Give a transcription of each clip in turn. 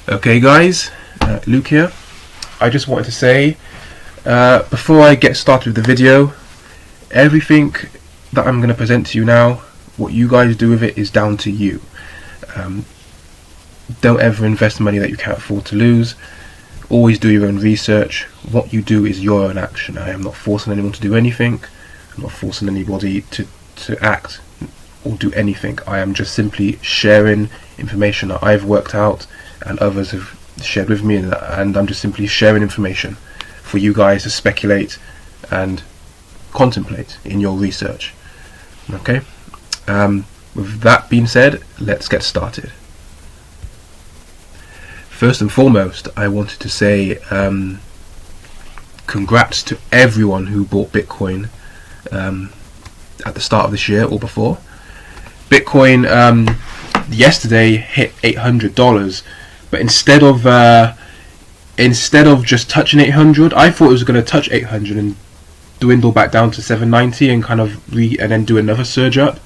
Okay guys, Luke here. I just wanted to say, before I get started with the video, everything that I'm going to present to you now, what you guys do with it is down to you. Don't ever invest money that you can't afford to lose. Always do your own research. What you do is your own action. I am not forcing anyone to do anything. I'm not forcing anybody to act or do anything. I am just simply sharing information that I've worked out and others have shared with me, and I'm just simply sharing information for you guys to speculate and contemplate in your research. Okay, with that being said, let's get started. First and foremost, I wanted to say congrats to everyone who bought Bitcoin at the start of this year or before. Bitcoin yesterday hit $800, but instead of just touching 800, I thought it was going to touch 800 and dwindle back down to 790 and kind of and then do another surge up,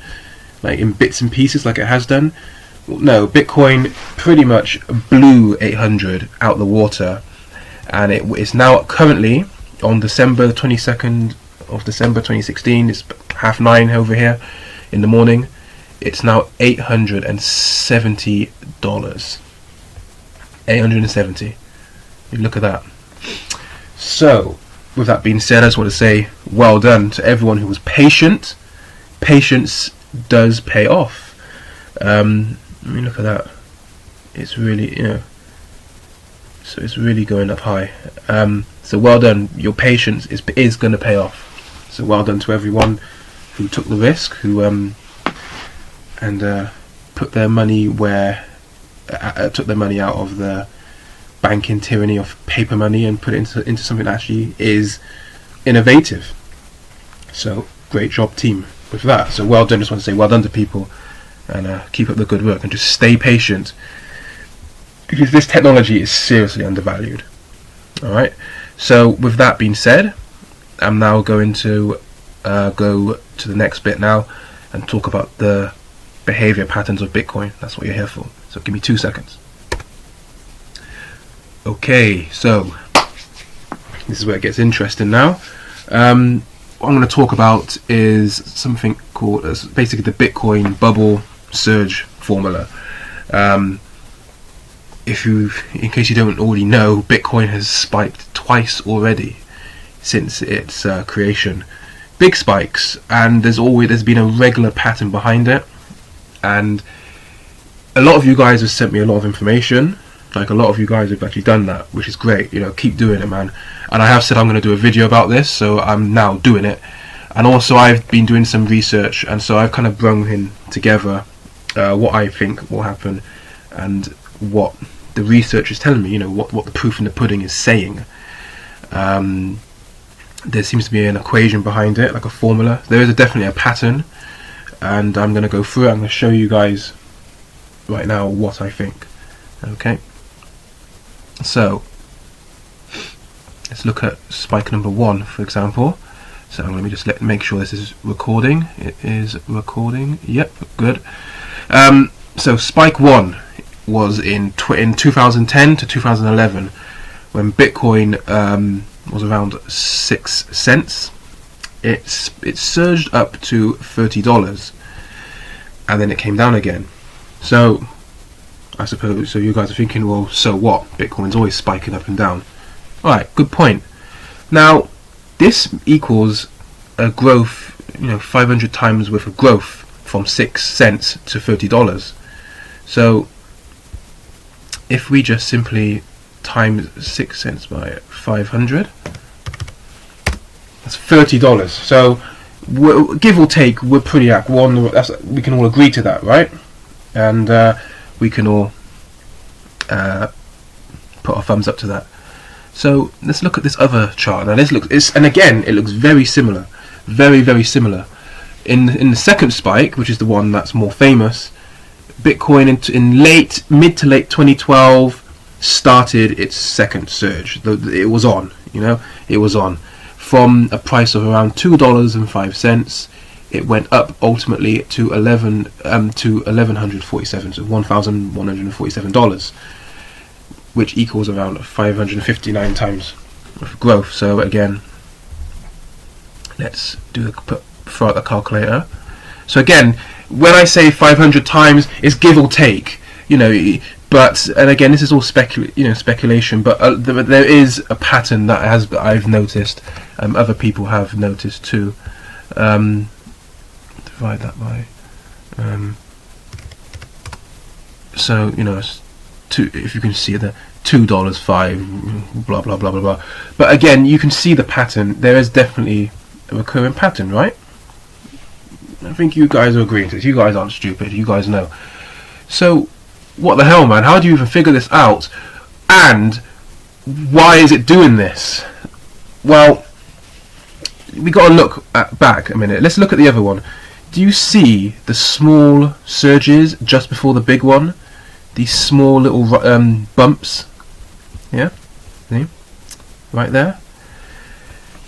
like in bits and pieces, like it has done. No, Bitcoin pretty much blew 800 out the water, and it's now currently on December 22nd of December 2016. It's 9:30 over here in the morning. It's now $870. $870. Look at that. So, with that being said, I just want to say well done to everyone who was patient. Patience does pay off. I mean, look at that. It's really, so it's really going up high. So well done. Your patience is going to pay off. So well done to everyone who took the risk, who put their money took their money out of the banking tyranny of paper money and put it into something that actually is innovative. So great job, team, with that. So well done. Just want to say well done to people, and keep up the good work and just stay patient, because this technology is seriously undervalued. Alright, so with that being said, I'm now going to go to the next bit now and talk about the behavior patterns of Bitcoin. That's what you're here for. So give me 2 seconds. Okay, so this is where it gets interesting now. What I'm going to talk about is something called basically the Bitcoin bubble surge formula. In case you don't already know, Bitcoin has spiked twice already since its creation. Big spikes, and there's been a regular pattern behind it. And a lot of you guys have sent me a lot of information. Like, a lot of you guys have actually done that, which is great. Keep doing it, man. And I have said I'm going to do a video about this, so I'm now doing it. And also I've been doing some research, and so I've kind of brung in together what I think will happen and what the research is telling me. What the proof in the pudding is saying. There seems to be an equation behind it, like a formula. There is definitely a pattern, and I'm going to go through it. I'm going to show you guys right now what I think. Okay, so let's look at spike number 1, for example. So let me just make sure this is recording. It is recording. Yep, good. So spike 1 was in 2010 to 2011, when Bitcoin was around 6 cents. It surged up to $30, and then it came down again. So I suppose, so you guys are thinking, well, so what? Bitcoin's always spiking up and down. Alright, good point. Now, this equals a growth, 500 times worth of growth from 6 cents to $30. So if we just simply times 6 cents by 500, that's $30. So give or take, we're pretty we can all agree to that, right? And we can all put our thumbs up to that. So let's look at this other chart. Now this and again, it looks very similar, very, very similar. In the second spike, which is the one that's more famous, Bitcoin in mid to late 2012 started its second surge. It was on, it was on from a price of around $2.05. It went up ultimately to $1,147, so $1,147. which equals around 559 times of growth. So again, let's throw out the calculator. So again, when I say 500 times, it's give or take, but, and again, this is all speculation, but there is a pattern that I've noticed, other people have noticed too. Divide that by, so it's if you can see it there, $2.05, blah blah blah blah blah. But again, you can see the pattern. There is definitely a recurring pattern, right? I think you guys are agreeing to this. You guys aren't stupid. You guys know. So, what the hell, man? How do you even figure this out? And why is it doing this? Well, we got to look back a minute. Let's look at the other one. Do you see the small surges just before the big one? These small little bumps. Yeah, see, right there.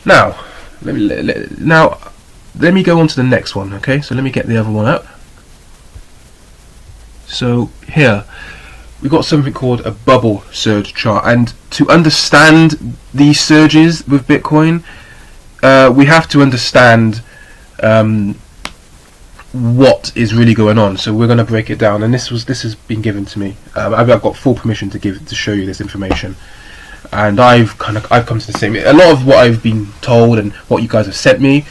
Now, let me go on to the next one. Okay, so let me get the other one up. So here we've got something called a bubble surge chart, and to understand these surges with Bitcoin, we have to understand what is really going on. So we're going to break it down, and this has been given to me. I've got full permission to show you this information, and I've come to the same. A lot of what I've been told and what you guys have sent me,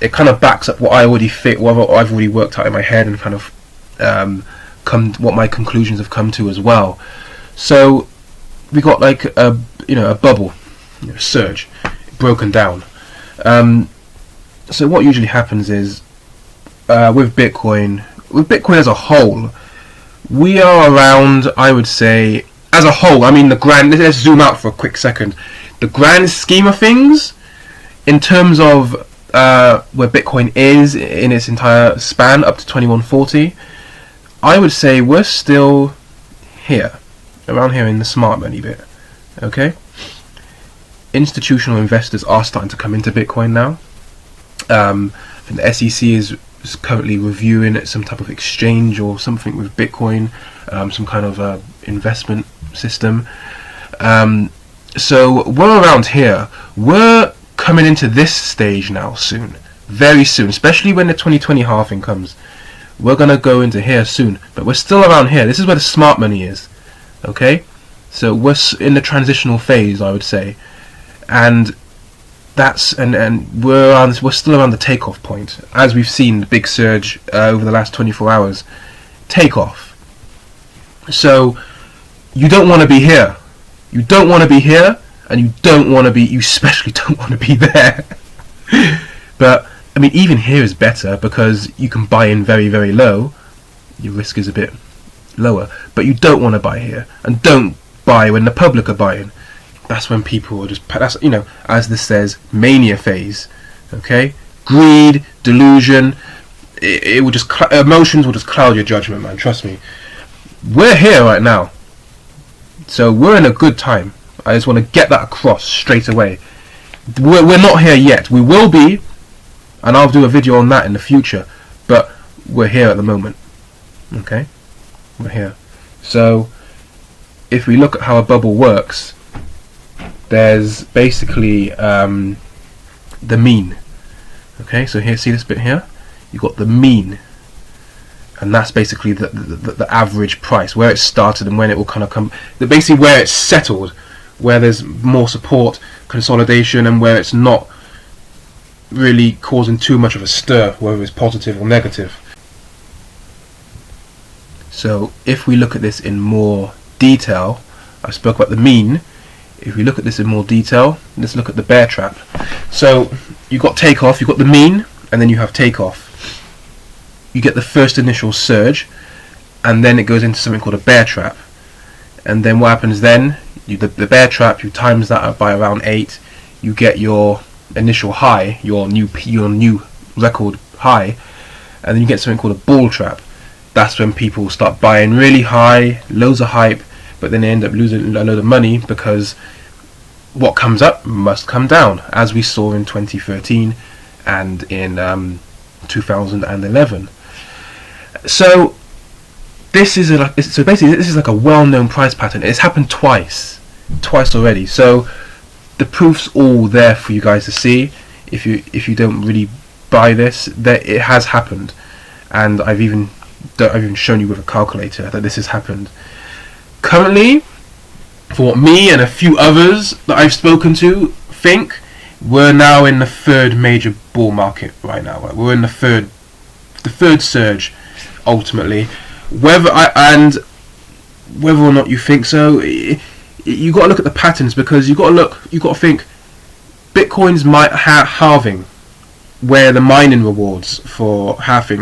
it kind of backs up what I already what I've already worked out in my head, and kind of what my conclusions have come to as well. So we got like a bubble surge broken down. So what usually happens is with Bitcoin as a whole, we are around, I would say, as a whole, I mean let's zoom out for a quick second. The grand scheme of things, in terms of where Bitcoin is in its entire span up to 2140, I would say we're still here, around here in the smart money bit. Okay, institutional investors are starting to come into Bitcoin now. I think the SEC is currently reviewing some type of exchange or something with Bitcoin, some kind of investment system. So we're around here. We're coming into this stage now soon, very soon, especially when the 2020 halving comes. We're going to go into here soon, but we're still around here. This is where the smart money is. Okay, so we're in the transitional phase, I would say, and we're still around the takeoff point, as we've seen the big surge over the last 24 hours. Takeoff. So you don't want to be here. You don't want to be here, and you especially don't want to be there. But I mean, even here is better because you can buy in very, very low. Your risk is a bit lower, but you don't want to buy here, and don't buy when the public are buying. That's when people are as this says, mania phase. Okay, greed, delusion. It will just emotions will just cloud your judgment, man. Trust me. We're here right now, so we're in a good time. I just want to get that across straight away. We're not here yet. We will be, and I'll do a video on that in the future. But we're here at the moment. Okay, we're here. So if we look at how a bubble works, there's basically the mean. Okay, so here, see this bit here? You've got the mean, and that's basically the average price, where it started and when it will kind of come, basically where it's settled, where there's more support, consolidation, and where it's not really causing too much of a stir, whether it's positive or negative. So if we look at this in more detail, I spoke about the mean. If we look at this in more detail, let's look at the bear trap. So you've got takeoff, you've got the mean, and then you have takeoff. You get the first initial surge, and then it goes into something called a bear trap. And then what happens then? The bear trap, you times that up by around 8, you get your initial high, your new record high, and then you get something called a bull trap. That's when people start buying really high, loads of hype, but then they end up losing a load of money because what comes up must come down, as we saw in 2013 and in 2011. So this is so basically this is like a well-known price pattern. It's happened twice already. So the proof's all there for you guys to see. If you don't really buy this, that it has happened, and I've even shown you with a calculator that this has happened. Currently, for what me and a few others that I've spoken to think, we're now in the third major bull market right now. We're in the third surge, ultimately. Whether or not you think so, you got to look at the patterns, because you got to think Bitcoin's halving, where the mining rewards for creating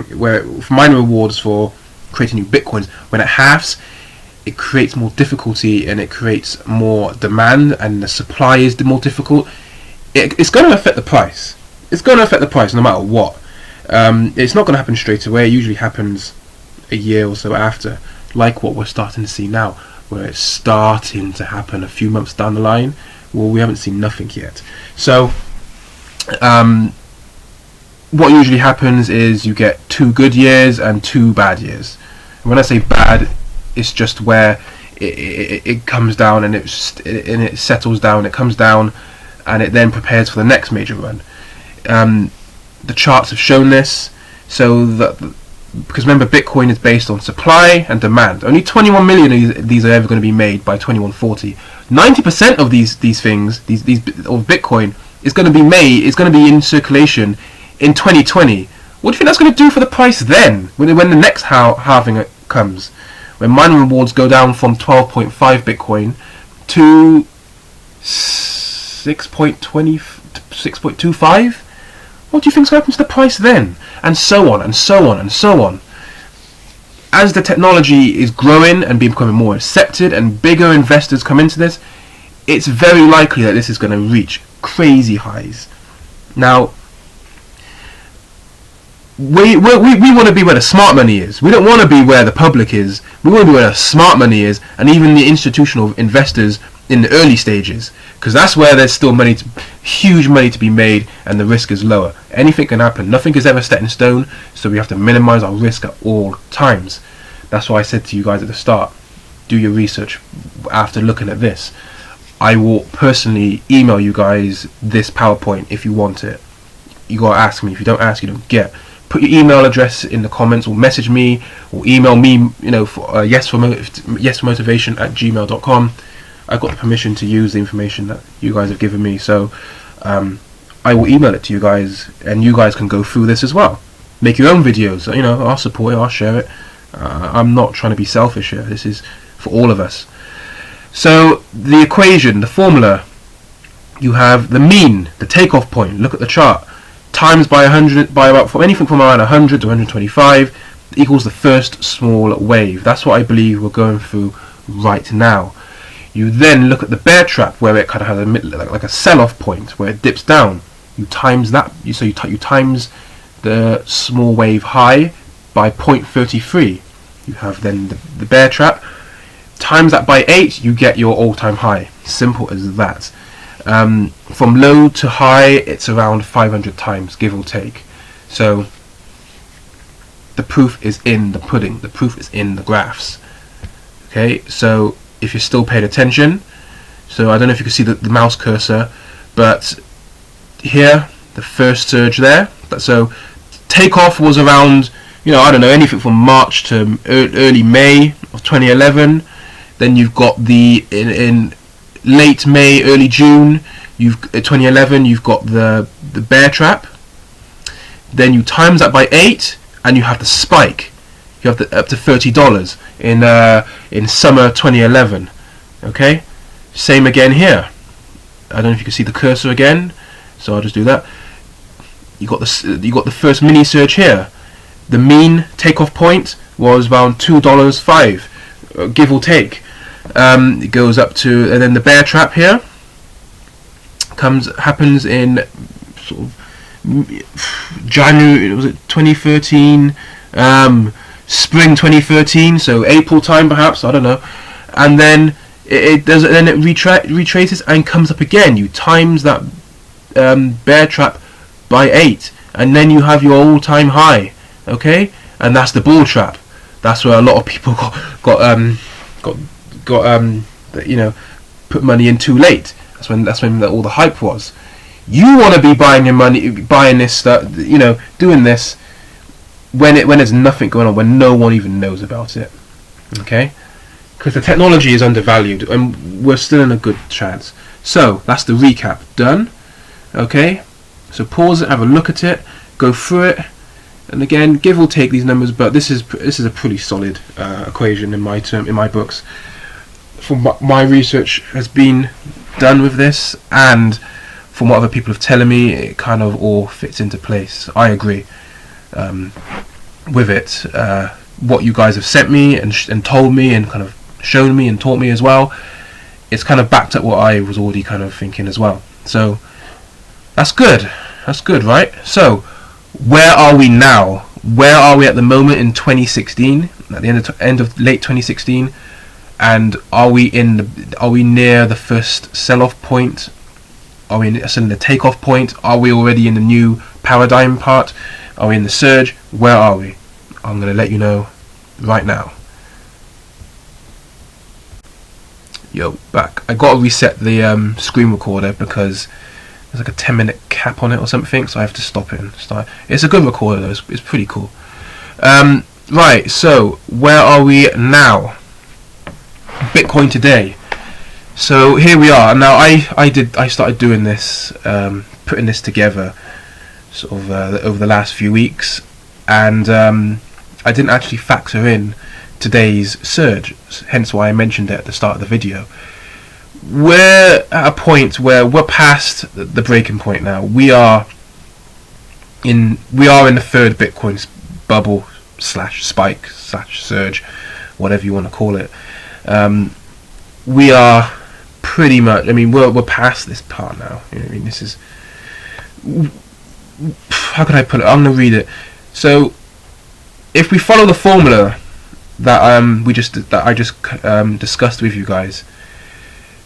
new Bitcoins, when it halves, it creates more difficulty and it creates more demand, and the supply is more difficult. It's going to affect the price. It's going to affect the price no matter what. It's not going to happen straight away. It usually happens a year or so after, like what we're starting to see now, where it's starting to happen a few months down the line. Well, we haven't seen nothing yet. So what usually happens is you get 2 good years and 2 bad years. And when I say bad, it's just where it comes down and it settles down. It comes down and it then prepares for the next major run. The charts have shown this. So that, because remember, Bitcoin is based on supply and demand. Only 21 million of these are ever going to be made by 2140. 90% of these things, of Bitcoin, is going to be made. Is going to be in circulation in 2020. What do you think that's going to do for the price then, when the next halving comes, when mining rewards go down from 12.5 Bitcoin to 6.25? What do you think's going to happen to the price then? And so on and so on and so on. As the technology is growing and becoming more accepted and bigger investors come into this, it's very likely that this is going to reach crazy highs. Now, we want to be where the smart money is. We don't want to be where the public is. We want to be where the smart money is, and even the institutional investors in the early stages, because that's where there's still huge money to be made, and the risk is lower. Anything can happen. Nothing is ever set in stone, so we have to minimize our risk at all times. That's why I said to you guys at the start, do your research after looking at this. I will personally email you guys this PowerPoint if you want it. You gotta ask me. If you don't ask, you don't get. Put your email address in the comments, or message me, or email me, for yesformotivation@gmail.com. I've got the permission to use the information that you guys have given me, so I will email it to you guys, and you guys can go through this as well. Make your own videos. I'll support it, I'll share it. I'm not trying to be selfish here. This is for all of us. So the equation, the formula, you have the mean, the takeoff point. Look at the chart. Times by 100, by anything from around 100 to 125 equals the first small wave. That's what I believe we're going through right now. You then look at the bear trap, where it kind of has like a sell-off point where it dips down. You times that. You times the small wave high by 0.33. You have then the bear trap. Times that by 8, you get your all-time high. Simple as that. From low to high, it's around 500 times, give or take. So the proof is in the pudding. The proof is in the graphs. Okay, so if you're still paying attention, so I don't know if you can see the mouse cursor, but here, the first surge there. So takeoff was around, I don't know, anything from March to early May of 2011. Then you've got in late May, early June, 2011, you've got the bear trap. Then you times that by 8, and you have the spike. You have up to $30 in summer 2011. Okay, same again here. I don't know if you can see the cursor again, so I'll just do that. You got the first mini surge here. The mean takeoff point was around $2.05, give or take. It goes up to, and then the bear trap here happens in sort of January, was it 2013, spring 2013, so April time perhaps, I don't know. And then it retraces and comes up again. You times that bear trap by 8, and then you have your all-time high. Okay, and that's the bull trap. That's where a lot of people put money in too late. That's when all the hype was. You want to be buying this stuff, doing this when there's nothing going on, when no one even knows about it. Okay, because the technology is undervalued and we're still in a good chance. So that's the recap done. Okay, so pause it, have a look at it, go through it, and again, give or take these numbers, but this is a pretty solid equation in my books. From what my research has been done with this, and from what other people have telling me, it kind of all fits into place. I agree with it. What you guys have sent me and told me and kind of shown me and taught me as well, it's kind of backed up what I was already kind of thinking as well. So that's good. That's good, right? So where are we now? Where are we at the moment in 2016? At the end of late 2016, and are we near the first sell-off point? Are we in the takeoff point? Are we already in the new paradigm part? Are we in the surge? Where are we? I'm going to let you know right now. Yo, back. I got to reset the screen recorder because there's like a 10-minute cap on it or something, so I have to stop it and start. It's a good recorder though. It's pretty cool. Right. So where are we now? Bitcoin today. So here we are. Now I started doing this, putting this together, sort of over the last few weeks, and I didn't actually factor in today's surge. Hence why I mentioned it at the start of the video. We're at a point where we're past the breaking point now. We are in the third Bitcoin bubble / spike / surge, whatever you want to call it. We are pretty much. I mean, we're past this part now. You know what I mean? This is, how can I put it? I'm gonna read it. So, if we follow the formula that I just discussed with you guys,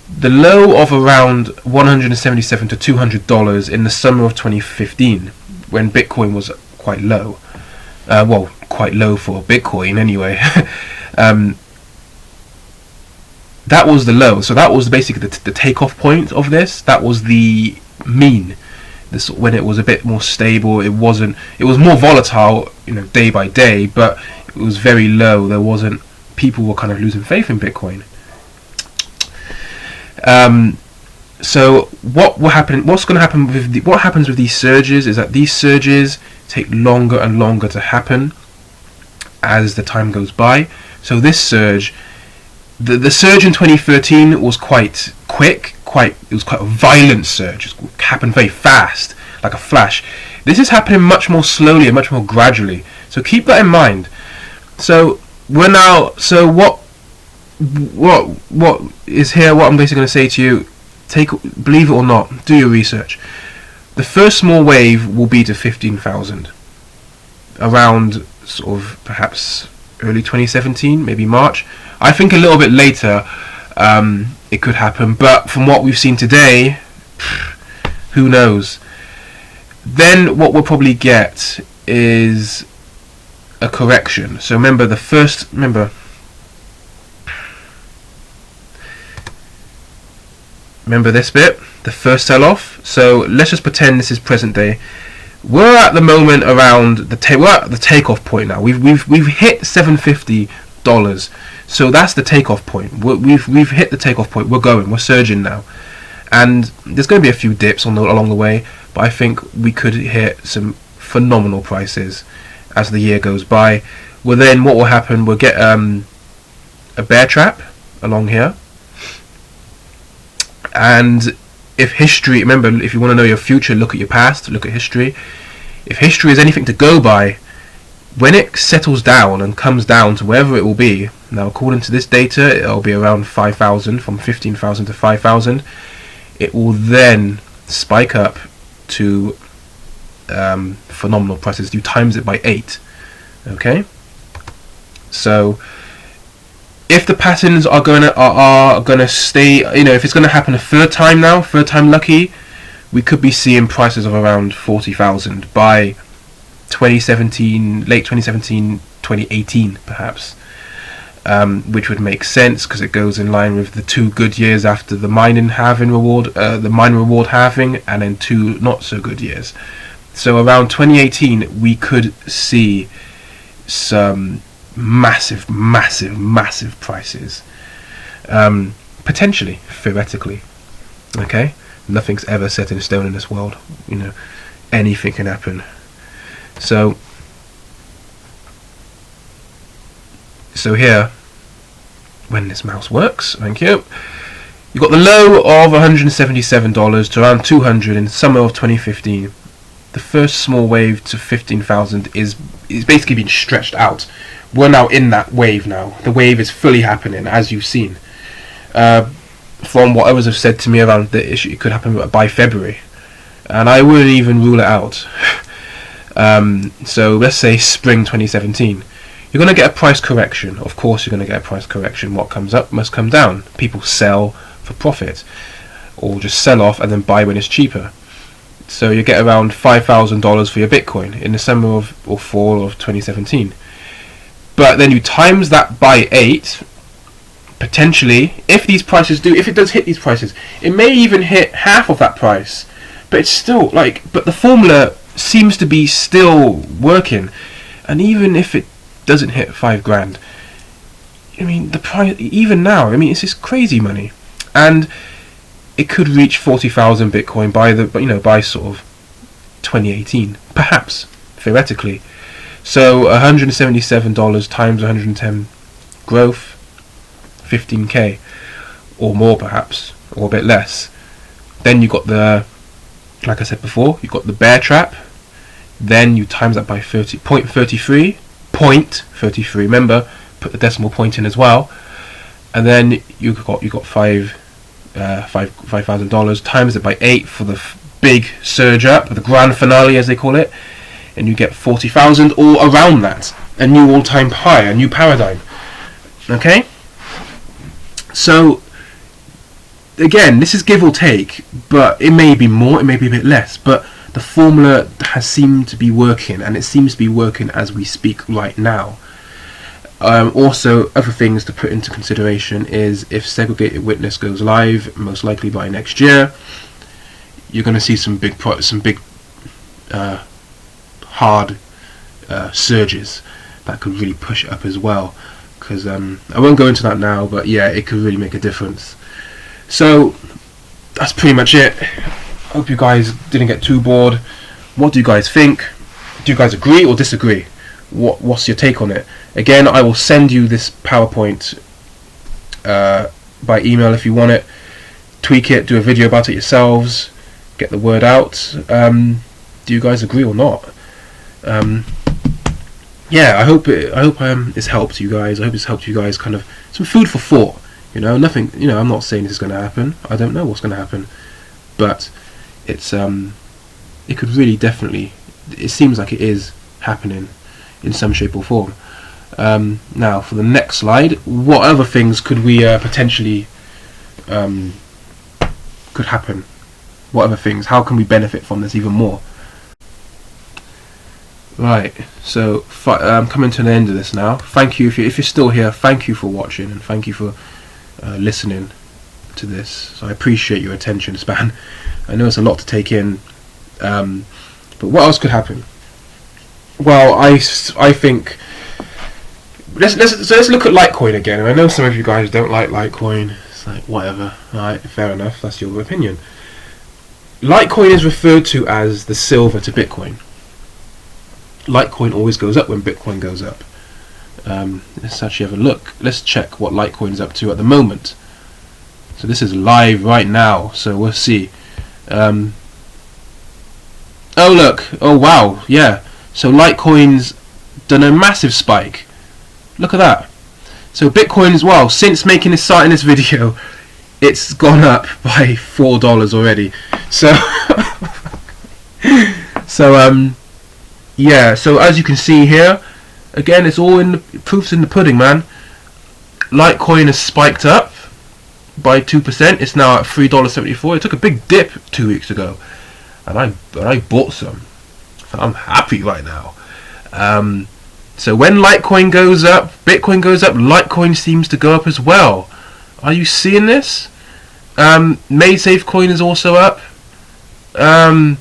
the low of around $177 to $200 in the summer of 2015, when Bitcoin was quite low. Well, quite low for Bitcoin anyway. That was the low. So that was basically the takeoff point of this. That was the mean. This, when it was a bit more stable. It was more volatile, day by day, but it was very low. There wasn't. People were kind of losing faith in Bitcoin. So what will happen? What's going to happen what happens with these surges is that these surges take longer and longer to happen as the time goes by. So this surge, the surge in 2013 was quite quick. It was quite a violent surge. It happened very fast, like a flash. This is happening much more slowly and much more gradually. So keep that in mind. So we're now. So what is here? What I'm basically going to say to you: believe it or not, do your research. The first small wave will be to 15,000, around sort of perhaps early 2017, maybe March. I think a little bit later it could happen, but from what we've seen today, who knows. Then what we'll probably get is a correction. So remember this bit, the first sell-off. So let's just pretend this is present day. We're at the moment around we're at the takeoff point now. We've hit $750. So that's the takeoff point. We've hit the takeoff point. We're surging now, and there's going to be a few dips along the way. But I think we could hit some phenomenal prices as the year goes by. Well, then what will happen? We'll get a bear trap along here. And if history, remember, if you want to know your future, look at your past, look at history. If history is anything to go by, when it settles down and comes down to wherever it will be, now according to this data, it'll be around 5,000, from 15,000 to 5,000. It will then spike up to phenomenal prices. You times it by 8. Okay? So if the patterns are gonna stay, if it's gonna happen a third time lucky, we could be seeing prices of around 40,000 by late 2017, 2018 perhaps, which would make sense because it goes in line with the 2 good years after the mining halving reward, the mine reward halving, and then 2 not so good years. So around 2018 we could see some massive prices, potentially, theoretically. Okay, nothing's ever set in stone in this world, you know, anything can happen. So here, when this mouse works, thank you, you got the low of $177 to around $200 in summer of 2015. The first small wave to 15,000 is basically being stretched out. We're now in that wave now. The wave is fully happening, as you've seen. From what others have said to me around the issue, it could happen by February, and I wouldn't even rule it out. So let's say spring 2017. You're going to get a price correction. Of course you're going to get a price correction. What comes up must come down. People sell for profit, or just sell off and then buy when it's cheaper. So you get around $5,000 for your Bitcoin in the summer or fall of 2017. But then you times that by 8, potentially, if it does hit these prices, it may even hit half of that price. But it's still but the formula seems to be still working. And even if it doesn't hit $5,000, I mean, the price, even now, I mean, it's just crazy money. And it could reach 40,000 Bitcoin by sort of 2018, perhaps, theoretically. So $177 times 110 growth, 15k or more perhaps, or a bit less. Then you got the, like I said before, you got the bear trap. Then you times that by 0.33. Remember, put the decimal point in as well. And then you got $5,000, times it by 8 for the big surge up, the grand finale as they call it, and you get 40,000, or around that, a new all-time high, a new paradigm. Okay, so again, this is give or take, but it may be more, it may be a bit less, but the formula has seemed to be working, and it seems to be working as we speak right now. Also, other things to put into consideration is if Segregated Witness goes live, most likely by next year, you're going to see some big hard surges that could really push it up as well. Because I won't go into that now, but yeah, it could really make a difference. So that's pretty much it. Hope you guys didn't get too bored. What do you guys think? Do you guys agree or disagree? What's your take on it? Again, I will send you this PowerPoint by email if you want it. Tweak it, do a video about it yourselves, get the word out. Do you guys agree or not? Yeah, I hope it's helped you guys. I hope it's helped you guys, kind of some food for thought. You know, nothing. You know, I'm not saying this is going to happen. I don't know what's going to happen, but it's it could really definitely. It seems like it is happening in some shape or form. Now, for the next slide, what other things could we potentially could happen? What other things? How can we benefit from this even more? Right, so coming to the end of this now. Thank you if you're still here. Thank you for watching, and thank you for listening to this. So I appreciate your attention span. I know it's a lot to take in, but what else could happen? Well, I think let's look at Litecoin again. And I know some of you guys don't like Litecoin. It's like, whatever. Alright, fair enough. That's your opinion. Litecoin is referred to as the silver to Bitcoin. Litecoin always goes up when Bitcoin goes up. Let's actually have a look. Let's check what Litecoin is up to at the moment. So this is live right now, so we'll see. Oh look, oh wow, yeah. So Litecoin's done a massive spike. Look at that. So Bitcoin as well, since starting this video, it's gone up by $4 already. So yeah, so as you can see here, again, it's all in the proofs in the pudding, man. Litecoin has spiked up by 2%. It's now at $3.74. It took a big dip 2 weeks ago, and I bought some. So I'm happy right now. So when Litecoin goes up, Bitcoin goes up, Litecoin seems to go up as well. Are you seeing this? MaidSafe coin is also up. NEM.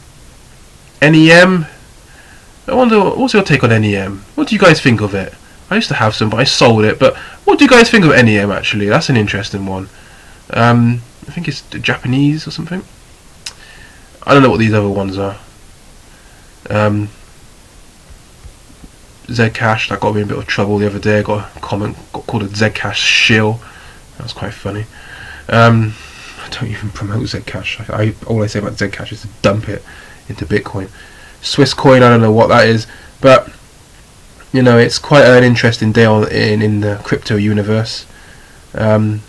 I wonder, what's your take on NEM? What do you guys think of it? I used to have some, but I sold it. But what do you guys think of NEM, actually? That's an interesting one. I think it's Japanese or something. I don't know what these other ones are. Zcash, that got me in a bit of trouble the other day. I got a comment, got called a Zcash shill. That was quite funny. I don't even promote Zcash. All I say about Zcash is to dump it into Bitcoin. Swisscoin, I don't know what that is, but you know, it's quite an interesting day in the crypto universe. Right,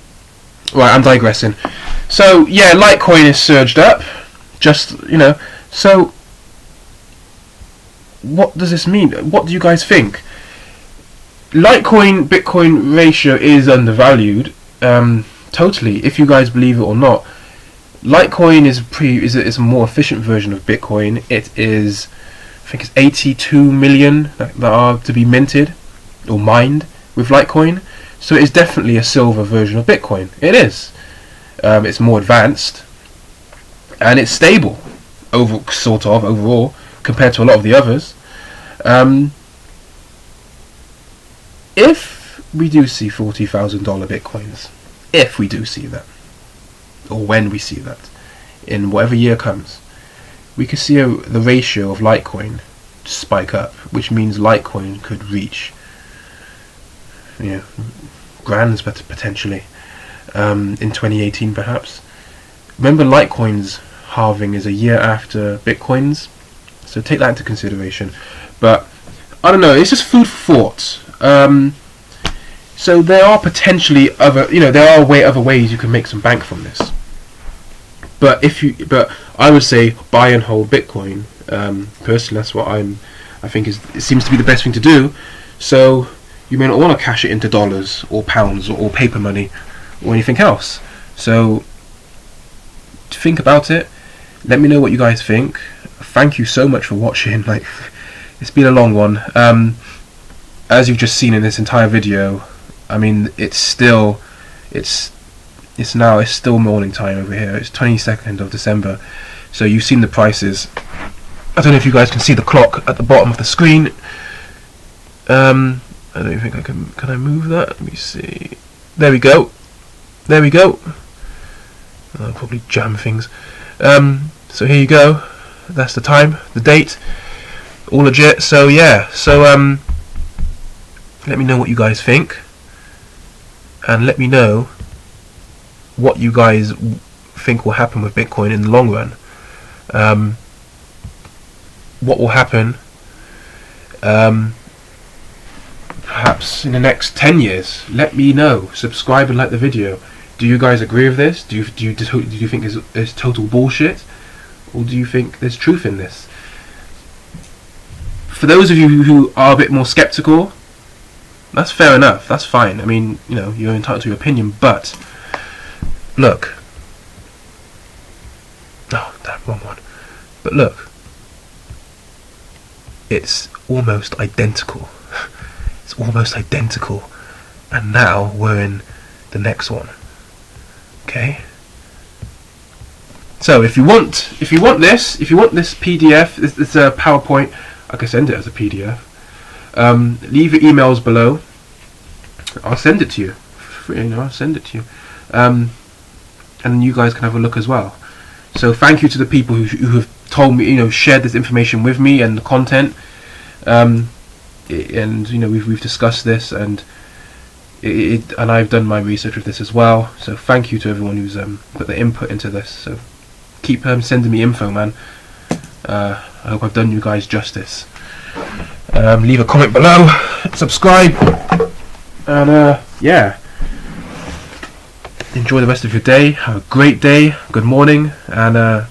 I'm digressing. So yeah, Litecoin is surged up. Just, you know, so what does this mean? What do you guys think? Litecoin Bitcoin ratio is undervalued. Totally, if you guys believe it or not. Litecoin is a more efficient version of Bitcoin. It is, I think it's 82 million that are to be minted or mined with Litecoin. So it is definitely a silver version of Bitcoin. It is. It's more advanced and it's stable overall compared to a lot of the others. If we do see $40,000 Bitcoins, if we do see that, or when we see that, in whatever year comes, we could see the ratio of Litecoin spike up, which means Litecoin could reach, you know, grands potentially in 2018 perhaps. Remember, Litecoin's halving is a year after Bitcoin's, so take that into consideration. But I don't know, it's just food for thought. So there are potentially other, you know, there are other ways you can make some bank from this. But I would say buy and hold Bitcoin. Personally, that's what I think it seems to be the best thing to do. So you may not want to cash it into dollars or pounds or paper money or anything else. So think about it. Let me know what you guys think. Thank you so much for watching. Like, it's been a long one. As you've just seen in this entire video, I mean, it's still morning time over here. It's 22nd of December. So you've seen the prices. I don't know if you guys can see the clock at the bottom of the screen. I don't think I can I move that? Let me see. There we go. There we go. I'll probably jam things. So here you go. That's the time, the date, all legit. So yeah, so let me know what you guys think, and let me know what you guys think will happen with Bitcoin in the long run. What will happen perhaps in the next 10 years? Let me know. Subscribe and like the video. Do you guys agree with this? Do you think it's total bullshit, or do you think there's truth in this? For those of you who are a bit more skeptical, that's fair enough. That's fine. I mean, you know, you're entitled to your opinion, but look. Oh, damn, wrong one. But look, it's almost identical. It's almost identical, and now we're in the next one. Okay. So if you want this PDF, this PowerPoint, I can send it as a PDF. Leave your emails below. I'll send it to you. You know, I'll send it to you. And you guys can have a look as well. So thank you to the people who have told me, you know, shared this information with me and the content. And you know, we've discussed this, and and I've done my research with this as well. So thank you to everyone who's put their input into this. So keep sending me info, man. I hope I've done you guys justice. Leave a comment below, subscribe, and yeah, enjoy the rest of your day. Have a great day, good morning, and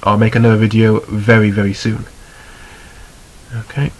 I'll make another video very, very soon. Okay.